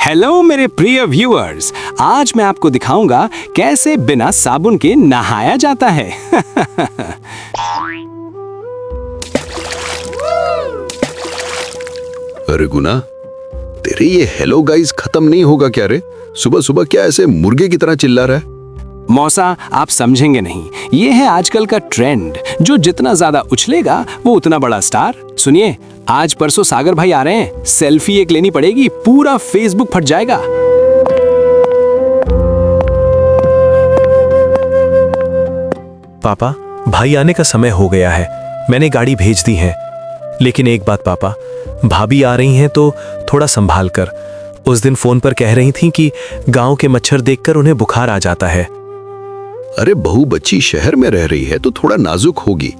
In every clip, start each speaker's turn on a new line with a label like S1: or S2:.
S1: Hello मेरे प्रिय viewers, आज मैं आपको दिखाऊंगा कैसे बिना साबुन के नहाया जाता है।
S2: अरे गुना, तेरे ये हेलो गाइस खत्म नहीं होगा क्या रे? सुबह सुबह क्या ऐसे मुर्गे की तरह चिल्ला रहा है?
S1: मौसा, आप समझेंगे नहीं, ये है आजकल का ट्रेंड। जो जितना ज्यादा उछलेगा वो उतना बड़ा स्टार। सुनिए, आज परसों सागर भाई आ रहे हैं, सेल्फी एक लेनी पड़ेगी, पूरा फेसबुक फट जाएगा।
S3: पापा, भाई आने का समय हो गया है, मैंने गाड़ी भेज दी है। लेकिन एक बात पापा, भाभी आ रही हैं तो थोड़ा संभाल कर। उस दिन फोन पर कह रही थीं कि गांव के मच्छर देखकर उन्हें बुखार आ जाता है।
S2: अरे बहू बच्ची शहर में रह रही है तो थोड़ा नाजुक होगी,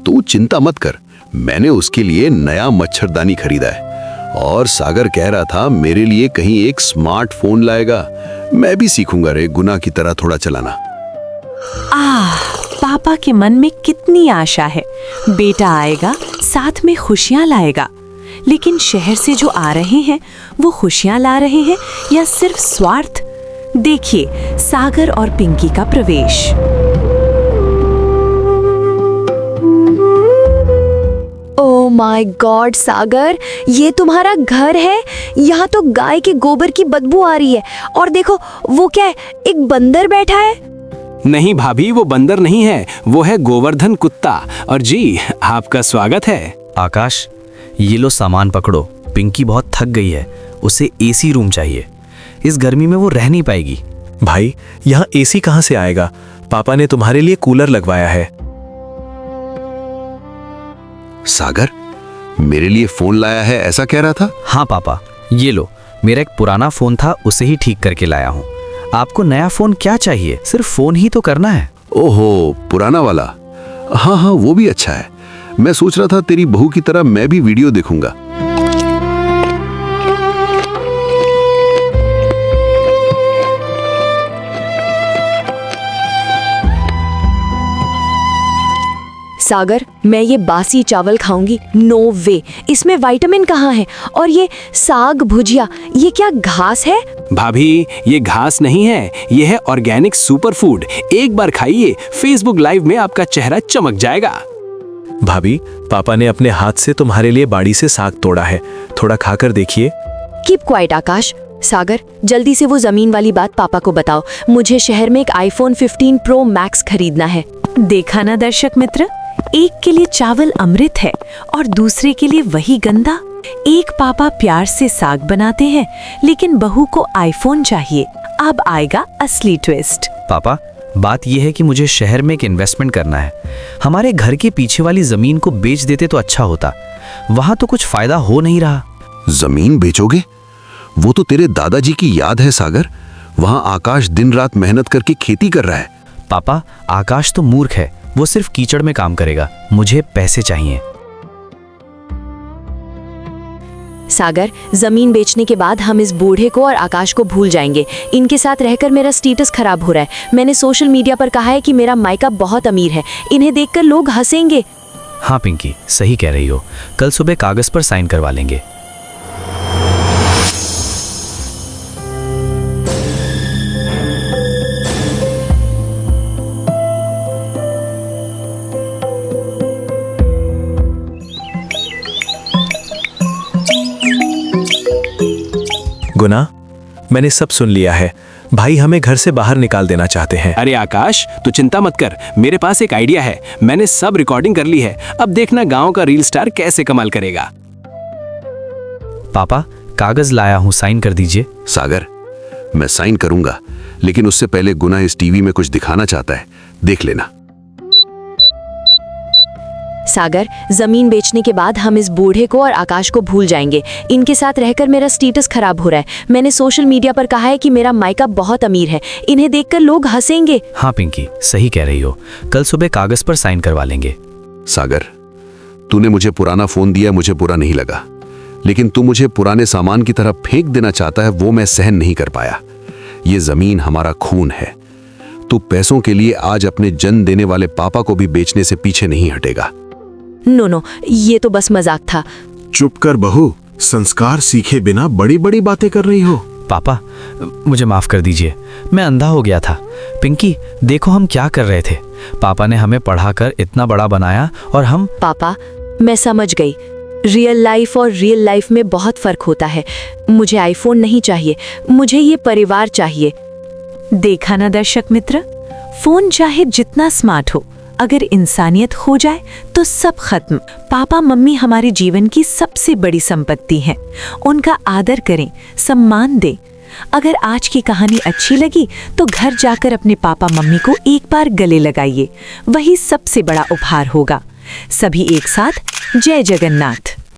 S2: तू चिंता मत कर। मैंने उसके लिए नया मच्छरदानी खरीदा है और सागर कह रहा था मेरे लिए कहीं एक स्मार्टफोन लाएगा। मैं भी सीखूंगा रे गुना की तरह थोड़ा चलाना।
S4: पापा के मन में कितनी आशा है, बेटा आएगा साथ में खुशियां लाएगा। लेकिन शहर से जो आ रहे हैं वो खुशियां ला रहे हैं या सिर्फ स्वार्थ? देखिए सागर और पिंकी का प्रवेश।
S5: ओह माय गॉड सागर, ये तुम्हारा घर है? यहाँ तो गाय के गोबर की बदबू आ रही है। और देखो वो क्या है, एक बंदर बैठा है।
S1: नहीं भाभी, वो बंदर नहीं है, वो है गोवर्धन कुत्ता। और जी, आपका स्वागत है।
S6: आकाश, ये लो सामान पकड़ो। पिंकी बहुत थक गई है, उसे एसी रूम चाहिए। इस गर्मी में वो रह नहीं पाएगी।
S3: भाई, यहाँ एसी कहाँ से आएगा? पापा ने तुम्हारे लिए कूलर लगवाया है।
S2: सागर मेरे लिए फोन लाया है ऐसा कह रहा था?
S6: हाँ पापा, ये लो, मेरा एक पुराना फोन था, उसे ही ठीक करके लाया हूँ। आपको नया फोन क्या चाहिए? सिर्फ फोन ही तो करना है।
S2: ओहो, पुराना वाला। हाँ हाँ, वो भी अच्छा है। मैं सोच रहा था तेरी बहू की तरह मैं भी वीडियो देखूंगा।
S5: सागर, मैं ये बासी चावल खाऊंगी? नो वे, इसमें विटामिन कहाँ है? और ये साग भुजिया, ये क्या घास है?
S1: भाभी, ये घास नहीं है, ये है ऑर्गेनिक सुपर फूड। एक बार खाइए, फेसबुक लाइव में आपका चेहरा चमक जाएगा।
S3: भाभी, पापा ने अपने हाथ से तुम्हारे लिए बाड़ी से साग तोड़ा है, थोड़ा खाकर देखिए।
S5: कीप क्वाइट आकाश। सागर, जल्दी से वो जमीन वाली बात पापा को बताओ। मुझे शहर में एक आईफोन 15 प्रो मैक्स खरीदना है।
S4: देखा ना दर्शक मित्र, एक के लिए चावल अमृत है और दूसरे के लिए वही गंदा। एक पापा प्यार से साग बनाते हैं, लेकिन बहू को आईफोन चाहिए। अब आएगा असली ट्विस्ट।
S6: पापा, बात यह है कि मुझे शहर में एक इन्वेस्टमेंट करना है। हमारे घर के पीछे वाली जमीन को बेच देते तो अच्छा होता, वहां तो कुछ फायदा हो नहीं रहा।
S2: जमीन बेचोगे? वो तो तेरे दादाजी की याद है सागर। वहां आकाश दिन रात मेहनत करके खेती कर रहा है।
S6: पापा, आकाश तो मूर्ख है, वो सिर्फ कीचड़ में काम करेगा। मुझे पैसे चाहिए।
S5: सागर, जमीन बेचने के बाद हम इस बूढ़े को और आकाश को भूल जाएंगे। इनके साथ रहकर मेरा स्टेटस खराब हो रहा है। मैंने सोशल मीडिया पर कहा है कि मेरा मायका बहुत अमीर है, इन्हें देखकर लोग हंसेंगे।
S6: हाँ पिंकी, सही कह रही हो। कल सुबह कागज पर साइन करवा लेंगे।
S3: गुना, मैंने सब सुन लिया है। भाई हमें घर से बाहर निकाल देना चाहते हैं।
S1: अरे आकाश, तू चिंता मत कर, मेरे पास एक आइडिया है। मैंने सब रिकॉर्डिंग कर ली है। अब देखना गांव का रील स्टार कैसे कमाल करेगा।
S6: पापा, कागज लाया हूं, साइन कर दीजिए।
S2: सागर, मैं साइन करूंगा, लेकिन उससे पहले गुना इस टीवी में कुछ दिखाना चाहता है, देख लेना।
S5: सागर, जमीन बेचने के बाद हम इस बूढ़े को और आकाश को भूल जाएंगे। इनके साथ रहकर मेरा स्टेटस खराब हो रहा है। मैंने सोशल मीडिया पर कहा है कि मेरा मायका बहुत अमीर है, इन्हें देखकर लोग हंसेंगे।
S6: हाँ पिंकी, सही कह रही हो। कल सुबह कागज पर साइन करवा लेंगे।
S2: सागर, तूने मुझे पुराना फोन दिया, मुझे बुरा नहीं लगा, लेकिन तू मुझे पुराने सामान की तरह फेंक देना चाहता है, वो मैं सहन नहीं कर पाया। ये जमीन हमारा खून है। तू पैसों के लिए आज अपने जन्म देने वाले पापा को भी बेचने से पीछे नहीं हटेगा।
S5: नो, ये तो बस मजाक था।
S7: चुप कर बहू, संस्कार सीखे बिना बड़ी बड़ी बातें कर रही हो।
S6: पापा, मुझे माफ़ कर दीजिए, मैं अंधा हो गया था। पिंकी, देखो हम क्या कर रहे थे। पापा ने हमें पढ़ाकर इतना बड़ा बनाया और हम।
S5: पापा, मैं समझ गई। रियल लाइफ और रियल लाइफ में बहुत फर्क होता है। मुझे आईफोन नहीं चाहिए, मुझे ये परिवार चाहिए।
S4: देखा ना दर्शक मित्र, फोन चाहे जितना स्मार्ट हो, अगर इंसानियत खो जाए तो सब खत्म। पापा मम्मी हमारे जीवन की सबसे बड़ी संपत्ति हैं। उनका आदर करें, सम्मान दें। अगर आज की कहानी अच्छी लगी तो घर जाकर अपने पापा मम्मी को एक बार गले लगाइए, वही सबसे बड़ा उपहार होगा। सभी एक साथ जय जगन्नाथ।